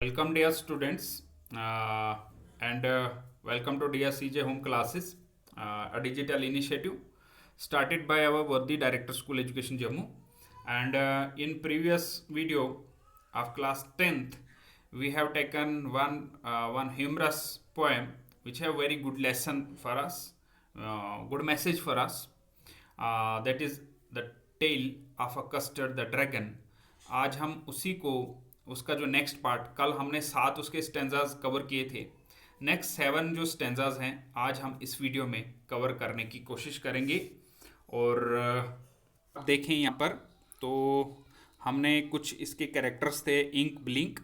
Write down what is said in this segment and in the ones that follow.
Welcome, dear students, and welcome to dear CJ Home Classes, a digital initiative started by our worthy Director School Education Jammu. And in previous video of class 10th, we have taken one humorous poem which have very good lesson for us, good message for us. That is the tale of a custard the dragon. आज हम उसी को उसका जो next part, कल हमने 7 उसके stanzas cover किए थे। नेक्स्ट 7 जो स्टेंजाज हैं आज हम इस वीडियो में कवर करने की कोशिश करेंगे। और आप देखें यहाँ पर तो हमने कुछ इसके कैरेक्टर्स थे, इंक, ब्लिंक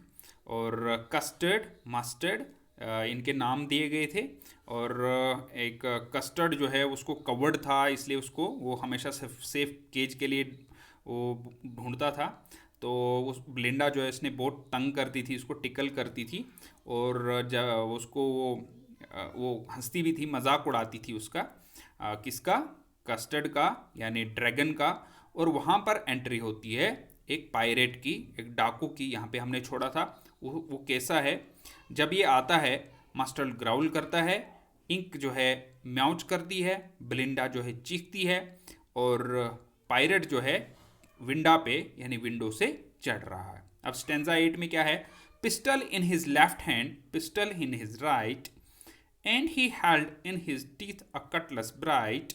और कस्टर्ड, मस्टर्ड, इनके नाम दिए गए थे। और एक कस्टर्ड जो है उसको कवर्ड था, इसलिए उसको वो हमेशा सेफ केज के लिए वो ढूंढता था। तो उस ब्लिंडा जो है इसने बहुत तंग करती थी, उसको टिकल करती थी और जब उसको वो हंसती भी थी, मजाक उड़ाती थी उसका, किसका, कस्टर्ड का यानी ड्रैगन का। और वहाँ पर एंट्री होती है एक पायरेट की, एक डाकू की। यहाँ पे हमने छोड़ा था वो कैसा है। जब ये आता है मास्टर ग्राउल करता है, इंक जो है म्याउच करती है, ब्लिंडा जो है चीखती है और पायरेट जो है विंडा पे यानी विंडो से चढ़ रहा है। अब स्टेंजा 8 में क्या है, pistol in his left hand, pistol in his right, and he held in his teeth a Cutlass bright,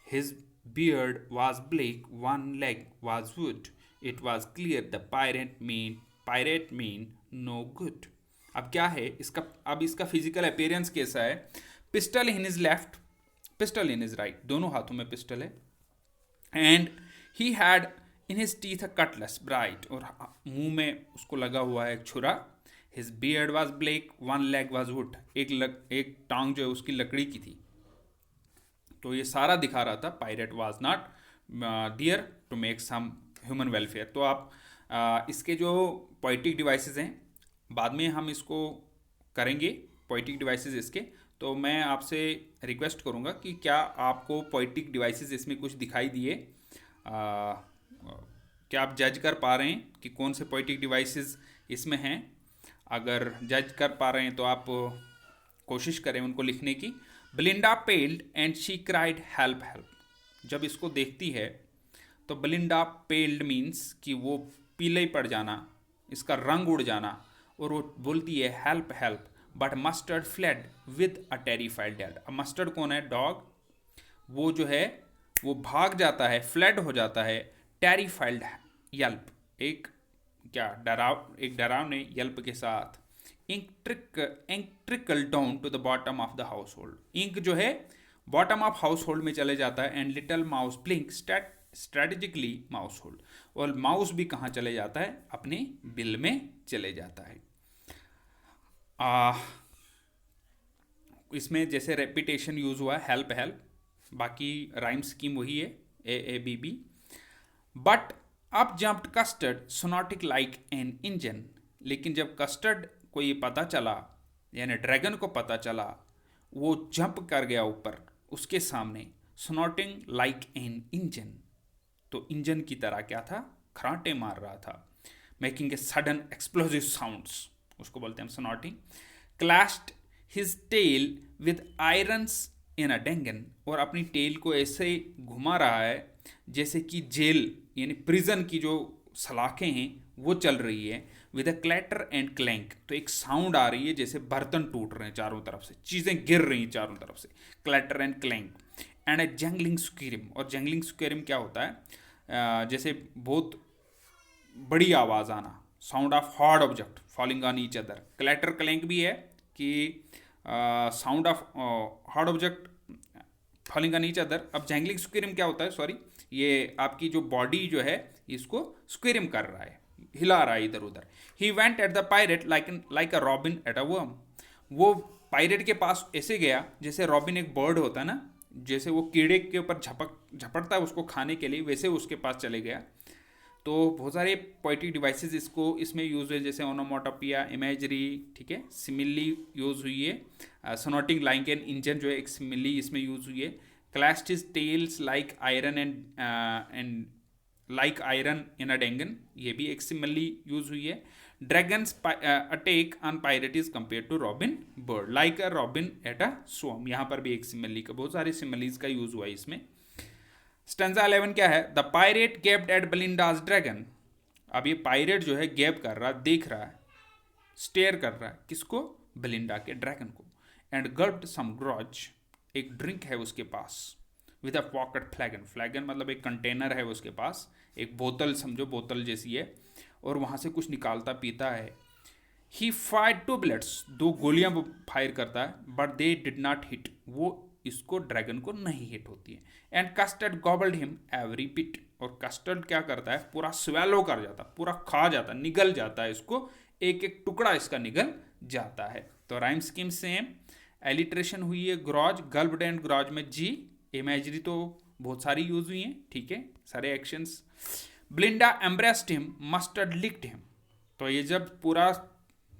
his beard was bleak, one leg was wood. It was clear the pirate mean no good. अब क्या है इसका, अब इसका physical appearance कैसा है। Pistol in is left, pistol in is right, दोनों हाथों में पिस्टल है। And he had in his teeth a Cutlass bright, और मुंह में उसको लगा हुआ है एक छुरा। His beard was black, one leg was would, एक टांग जो है उसकी लकड़ी की थी। तो ये सारा दिखा रहा था pirate was not dear to make some human welfare. तो आप इसके जो पोइटिक डिवाइसेस हैं बाद में हम इसको करेंगे, पोइटिक डिवाइसेस इसके। तो मैं आपसे रिक्वेस्ट करूँगा कि क्या आपको पोइटिक डिवाइसेस इसमें कुछ दिखाई दिए, क्या आप जज कर पा रहे हैं कि कौन से पोइटिक डिवाइसेस इसमें हैं। अगर जज कर पा रहे हैं तो आप कोशिश करें उनको लिखने की। ब्लिंडा पेल्ड and she cried help help. जब इसको देखती है तो ब्लिंडा पेल्ड मीन्स कि वो पीले पड़ जाना, इसका रंग उड़ जाना, और वो बोलती है help help. But mustard fled with a terrified dad. अब मस्टर्ड कौन है, डॉग, वो जो है वो भाग जाता है, फ्लेड हो जाता है, टेरिफाइड यल्प, एक क्या एक डरावने यल्प के साथ। Ink trickle down to the bottom of the household. Ink जो है बॉटम ऑफ हाउस होल्ड में चले जाता है। And little mouse blink strategically mouse hold, और माउस भी कहाँ चले जाता है, अपने बिल में चले जाता है। इसमें जैसे रेपिटेशन यूज हुआ है, हेल्प हेल्प, बाकी राइम स्कीम वही है, A A B B. But up jumped Custard snorting like an engine. लेकिन जब कस्टर्ड को ये पता चला, यानी ड्रैगन को पता चला, वो जंप कर गया ऊपर उसके सामने, सोनोटिंग लाइक एन इंजन। तो इंजन की तरह क्या था, खराटे मार रहा था। Making a sudden explosive sounds, उसको बोलते हैं snorting. Clashed his tail with irons in a dungeon, और अपनी टेल को ऐसे घुमा रहा है जैसे कि जेल यानी प्रिजन की जो सलाखें हैं वो चल रही है। With a clatter and clank, तो एक साउंड आ रही है जैसे बर्तन टूट रहे हैं चारों तरफ से, चीज़ें गिर रही हैं चारों तरफ से, clatter and clank. And A jungling scream, और जंगलिंग स्क्रीम क्या होता है, जैसे बहुत बड़ी आवाज़ आना, sound of hard object falling on each other. Clatter clank भी है कि sound of hard object falling on each other. अब जैंगलिंग स्क्रीम क्या होता है, सॉरी, ये आपकी जो बॉडी जो है इसको स्क्रीम कर रहा है, हिला रहा है इधर उधर। He went eight the pirate like a robin at a worm. वो पायरेट के पास ऐसे गया जैसे रॉबिन एक बर्ड होता है ना, जैसे वो कीड़े के ऊपर झपटता है उसको खाने के लिए, वैसे उसके पास चले गया। तो बहुत सारे पोइटिक डिवाइसेस इसको इसमें यूज हुए, जैसे ओनोमोटोपिया, इमेजरी, ठीक है, सिमिली यूज हुई है। सोनोटिंग लाइक एन इंजन जो है एक सिमिली इसमें यूज हुई है। Clashed his tails like iron and like iron in a dungeon, ये भी एक सिमिली यूज हुई है। Dragon's attack on pirate is compare to robin bird, like a robin at a swarm. यहाँ पर भी एक सिमिली का, बहुत सारे सिमिलीज का यूज हुआ है इसमें। स्टेंजा 11 क्या है? The pirate gaped at Belinda's dragon. अब ये पायरेट जो है गैप कर रहा, देख रहा है, स्टेयर कर रहा है, किसको? बेलिंडा के ड्रैगन को। एंड गल्प्ड सम ग्रॉज, एक ड्रिंक है उसके पास, विद अ पॉकेट फ्लैगन। फ्लैगन मतलब एक कंटेनर है उसके पास, एक बोतल समझो, बोतल जैसी है, और वहाँ से कुछ निकालता पीता है। ही फायर्ड 2 बुलेट्स, 2 गोलियां वो फायर करता है, but they did not hit, वो इसको ड्रैगन को नहीं हिट होती है। And custard गॉबल्ड him every bit, और कस्टर्ड क्या करता है? पूरा स्वेलो कर जाता, पूरा खा जाता, निगल जाता है इसको, एक एक टुकड़ा इसका निगल जाता है। तो राइम स्कीम सेम, एलिट्रेशन हुई है ग्रॉज, गल्प्ड एंड ग्रॉज में जी, इमेजरी तो बहुत सारी यूज हुई हैं, ठीक है, सारे actions. ब्लिंडा embraced him, mustard licked him. तो ये जब पूरा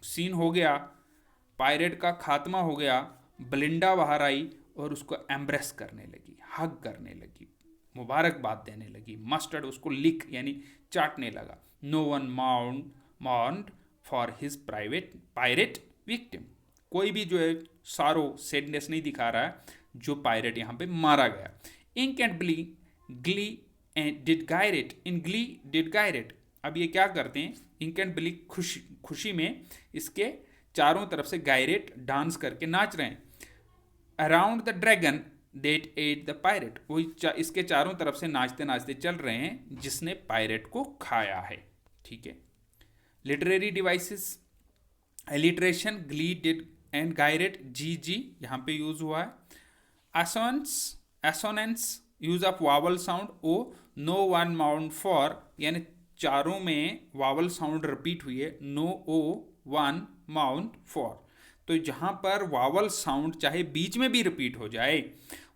सीन हो गया, पायरेट का खात्मा हो गया, ब्लिंडा बाहर आई और उसको एम्ब्रेस करने लगी, हग करने लगी, मुबारकबाद देने लगी। मस्टर्ड उसको लिक यानी चाटने लगा। No one mourned for his pirate victim, कोई भी जो है सारो सैडनेस नहीं दिखा रहा है जो पायरेट यहाँ पे मारा गया। Ink and glee did gyrate, in glee did gyrate. अब ये क्या करते हैं? इंक एंड ब्ली खुशी में इसके चारों तरफ से गायरेट डांस करके नाच रहे हैं। Around the dragon that ate the pirate, वो इसके चारों तरफ से नाचते नाचते चल रहे हैं जिसने पायरेट को खाया है, ठीक है। Literary devices, alliteration, glee did and gyrate, G G यहाँ पे यूज हुआ है। Assonance, use of vowel sound, O no one mourned for, यानी चारों में वावल साउंड रिपीट हुई है, no O one mourned for. तो जहां पर वावल साउंड चाहे बीच में भी रिपीट हो जाए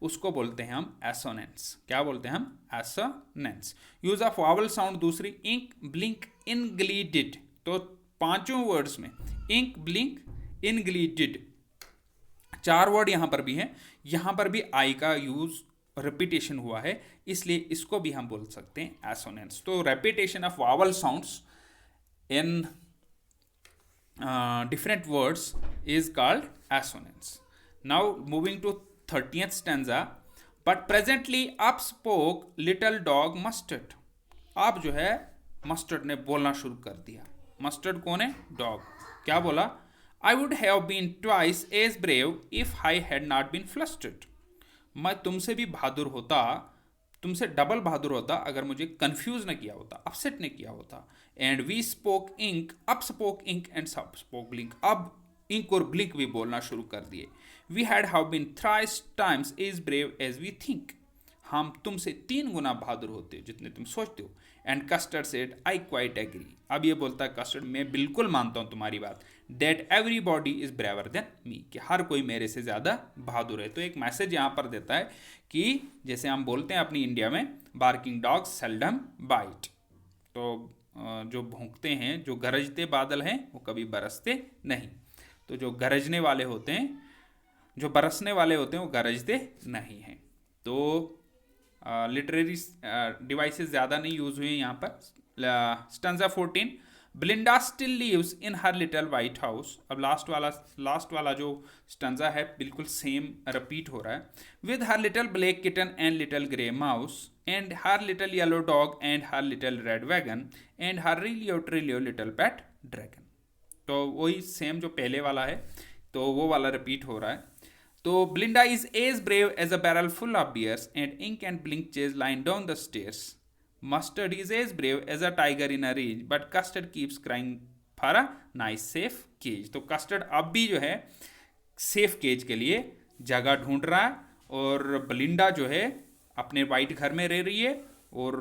उसको बोलते हैं हम एसोनेंस। क्या बोलते हैं हम? Assonance. Use of vowel sound दूसरी, Ink Blink in glee did. तो 5 वर्ड्स में Ink Blink in glee did 4 word यहां पर भी हैं, यहां पर भी आई का यूज रिपीटेशन हुआ है, इसलिए इसको भी हम बोल सकते हैं एसोनेंस। तो repetition of vowel sounds in different words is called assonance. Now moving to 30th stanza, but presently up spoke little dog mustard. अब जो है मस्टर्ड ने बोलना शुरू कर दिया। मस्टर्ड कौन है? डॉग। क्या बोला? I would have been twice as brave if I had not been flustered. मैं तुमसे भी बहादुर होता, तुमसे डबल बहादुर होता अगर मुझे कंफ्यूज न किया होता, अपसेट न किया होता। And we spoke Ink, up spoke Ink and सब स्पोक ब्लिंक। अब इंक और ब्लिंक भी बोलना शुरू कर दिए। We had have been thrice times as brave as we think. हम तुमसे 3 गुना बहादुर होते हो जितने तुम सोचते हो। And Custard said I quite agree. अब ये बोलता है कस्टर्ड, मैं बिल्कुल मानता हूँ तुम्हारी बात। That everybody is braver than me, कि हर कोई मेरे से ज़्यादा बहादुर है। तो एक मैसेज यहाँ पर देता है कि जैसे हम बोलते हैं अपनी इंडिया में, बार्किंग डॉग्स सेल्डम बाइट। तो जो भौंकते हैं, जो गरजते बादल हैं, वो कभी बरसते नहीं। तो जो गरजने वाले होते हैं, जो बरसने वाले होते हैं, वो गरजते नहीं हैं। तो लिटरेरी डिवाइसेस ज़्यादा नहीं यूज हुए यहाँ पर। Stanza 14, Belinda still lives in her little white house. अब लास्ट वाला जो स्टेंजा है बिल्कुल सेम रिपीट हो रहा है। With her little black kitten and little grey mouse and her little yellow dog and her little red wagon and her trulio little pet dragon. तो वही सेम जो पहले वाला है, तो वो वाला रिपीट हो रहा है। तो Belinda is as brave as a barrel full of bears and ink and Blink chase lion down the stairs. Mustard is as brave as a tiger in a rage, but Custard keeps crying for a nice safe cage. तो Custard अब भी जो है safe cage के लिए जगह ढूंढ रहा है, और ब्लिंडा जो है अपने वाइट घर में रह रही है, और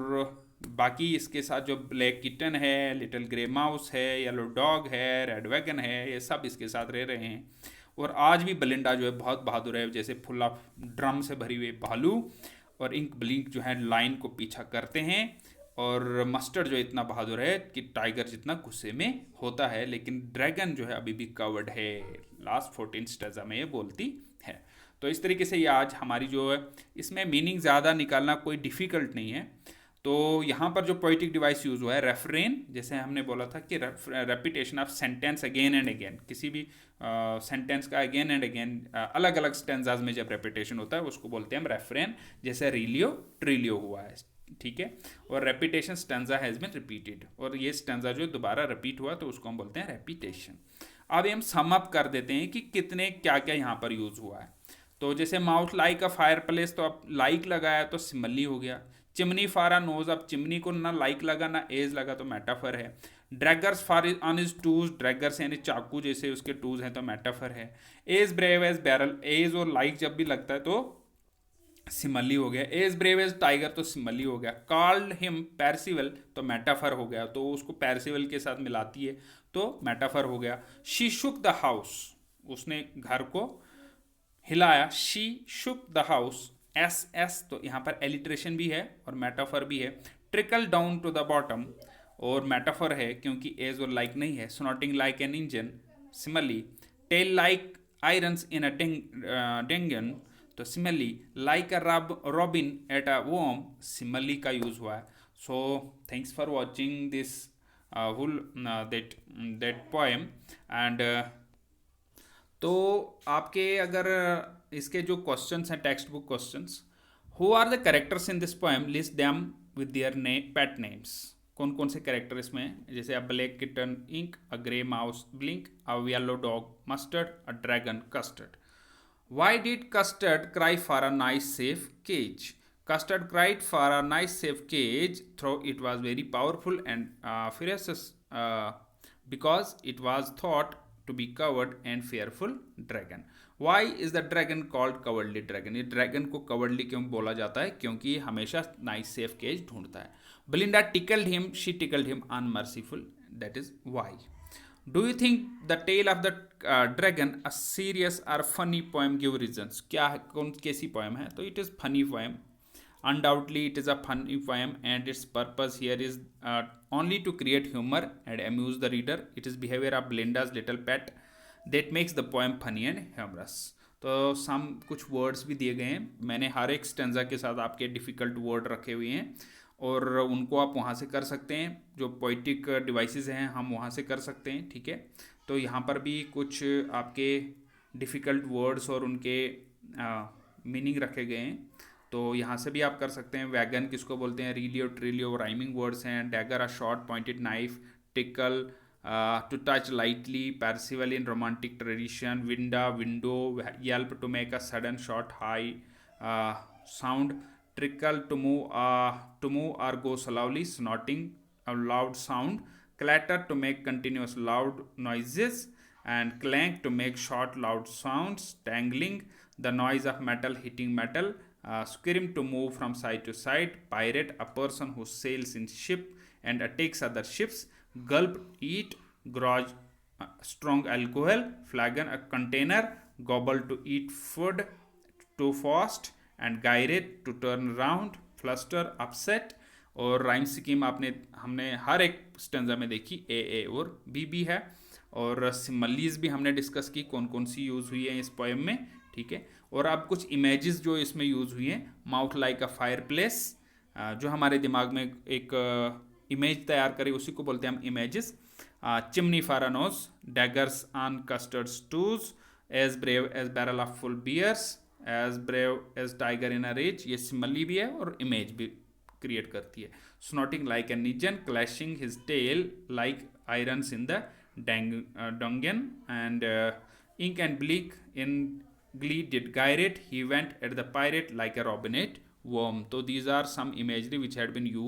बाकी इसके साथ जो ब्लैक किटन है, लिटिल ग्रे माउस है, येलो डॉग है, रेड वैगन है, ये सब इसके साथ रह रहे हैं। और आज भी ब्लिंडा जो है बहुत बहादुर है, जैसे फुल ऑफ ड्रम से भरी हुई भालू, और इंक ब्लिंक जो है लाइन को पीछा करते हैं। और मस्टर्ड जो इतना बहादुर है कि टाइगर जितना गुस्से में होता है, लेकिन ड्रैगन जो है अभी भी कवर्ड है। लास्ट 14 स्टेंजा में ये बोलती है। तो इस तरीके से ये आज हमारी जो है, इसमें मीनिंग ज़्यादा निकालना कोई डिफ़िकल्ट नहीं है। तो यहाँ पर जो पोइटिक डिवाइस यूज हुआ है रेफरेन, जैसे हमने बोला था कि repetition of sentence again and again, किसी भी सेंटेंस का अगेन एंड अगेन अलग अलग स्टेंजाज में जब रेपिटेशन होता है उसको बोलते हैं हम रेफरेन, जैसे रीलियो ट्रिलियो हुआ है, ठीक है। और repetition stanza has been repeated, और ये स्टेंजा जो दोबारा रिपीट हुआ तो उसको हम बोलते हैं रेपिटेशन। अब हम सम अप कर देते हैं कि कितने क्या क्या यहाँ पर यूज हुआ है। तो जैसे mouth like a fire place, तो अब लाइक लगाया तो सिमली हो गया। चिमनी फारा नोज, अब चिमनी को ना लाइक लगा ना एज लगा तो मेटाफर है। Daggers far on is teeth, daggers यानी चाकू जैसे उसके टूज हैं तो मेटाफर है। As brave as barrel, as और लाइक जब भी लगता है तो सिमली हो गया। एज ब्रेव एज टाइगर तो सिमली हो गया। कॉल्ड हिम पैरसिवल तो मेटाफर हो गया, तो उसको पैरसिवल के साथ मिलाती है तो मेटाफर हो गया। शी शुक द हाउस, उसने घर को हिलाया। She shook the house, S S तो यहाँ पर एलिट्रेशन भी है और मेटाफर भी है। Trickle down to the bottom और मेटाफर है क्योंकि एज और लाइक नहीं है। Snorting like an engine simile. Tail like irons in a dungeon तो simile. Like a robin at a worm, simile का यूज हुआ है। So thanks for watching this whole that poem and तो आपके अगर इसके जो क्वेश्चंस हैं text book questions, who are the characters in this poem, list them with their pet names. कौन कौन से कैरेक्टर इसमें हैं? जैसे a black kitten Ink, a grey mouse Blink, a yellow dog Mustard, a dragon Custard. Why did Custard cry for a nice safe cage? Custard cried for a nice safe cage, though it was very powerful and ferocious, because it was thought to be coward and fearful dragon. Why is the dragon called cowardly dragon? ये dragon को cowardly क्यों बोला जाता है? क्योंकि ये हमेशा nice safe cage ढूंढता है। Belinda tickled him, she tickled him unmerciful. That is why. Do you think the tale of the dragon a serious or funny poem? Give reasons. क्या है, कौन कैसी पोएम है? तो it is funny poem, undoubtedly it is a funny poem and its purpose here is only to create humour and amuse the reader. It is behaviour of Belinda's little pet that makes the poem funny and humorous. तो some कुछ words भी दिए गए हैं, मैंने हर एक stanza के साथ आपके डिफ़िकल्ट वर्ड रखे हुए हैं और उनको आप वहाँ से कर सकते हैं। जो पोइटिक डिवाइसेस हैं हम वहाँ से कर सकते हैं, ठीक है। तो यहाँ पर भी कुछ आपके डिफ़िकल्ट वर्ड्स और उनके मीनिंग रखे गए हैं, तो यहाँ से भी आप कर सकते हैं। वैगन किसको बोलते हैं? रीलियो ट्रिलियो राइमिंग वर्ड्स हैं। Dagger a short pointed knife. Tickle to touch lightly, Percival in romantic tradition. विंडा window, yelp to make a sudden short high sound. Trickle to move or go slowly, snorting a loud sound. Clatter to make continuous loud noises, and clank to make short loud sounds. Tangling, the noise of metal hitting metal. Scream to move from side to side. Pirate, a person who sails in ship and attacks other ships. Gulp, eat. Grudge, strong alcohol. Flagon, a container. Gobble, to eat food too fast, and gyrate to turn round, fluster upset. और rhyme scheme आपने हमने हर एक stanza में देखी, ए और B है। और सिमलीज भी हमने डिस्कस की कौन कौन सी यूज़ हुई है इस पोएम में, ठीक है। और अब कुछ इमेजेस जो इसमें यूज़ हुई हैं, mouth like a fire place, जो हमारे दिमाग में एक इमेज तैयार करे उसी को बोलते हैं हम इमेजेस। चिमनी फारानोस, daggers on custard stews, as brave as barrel of full beers, as brave as tiger in a rage, ये सिमली भी है और इमेज भी क्रिएट करती है। Snorting like an engine, clashing his tail like irons in the dungeon, and ink and blink in glee did gyrate, he went at the pirate like a robinet worm. So these are some imagery which had been used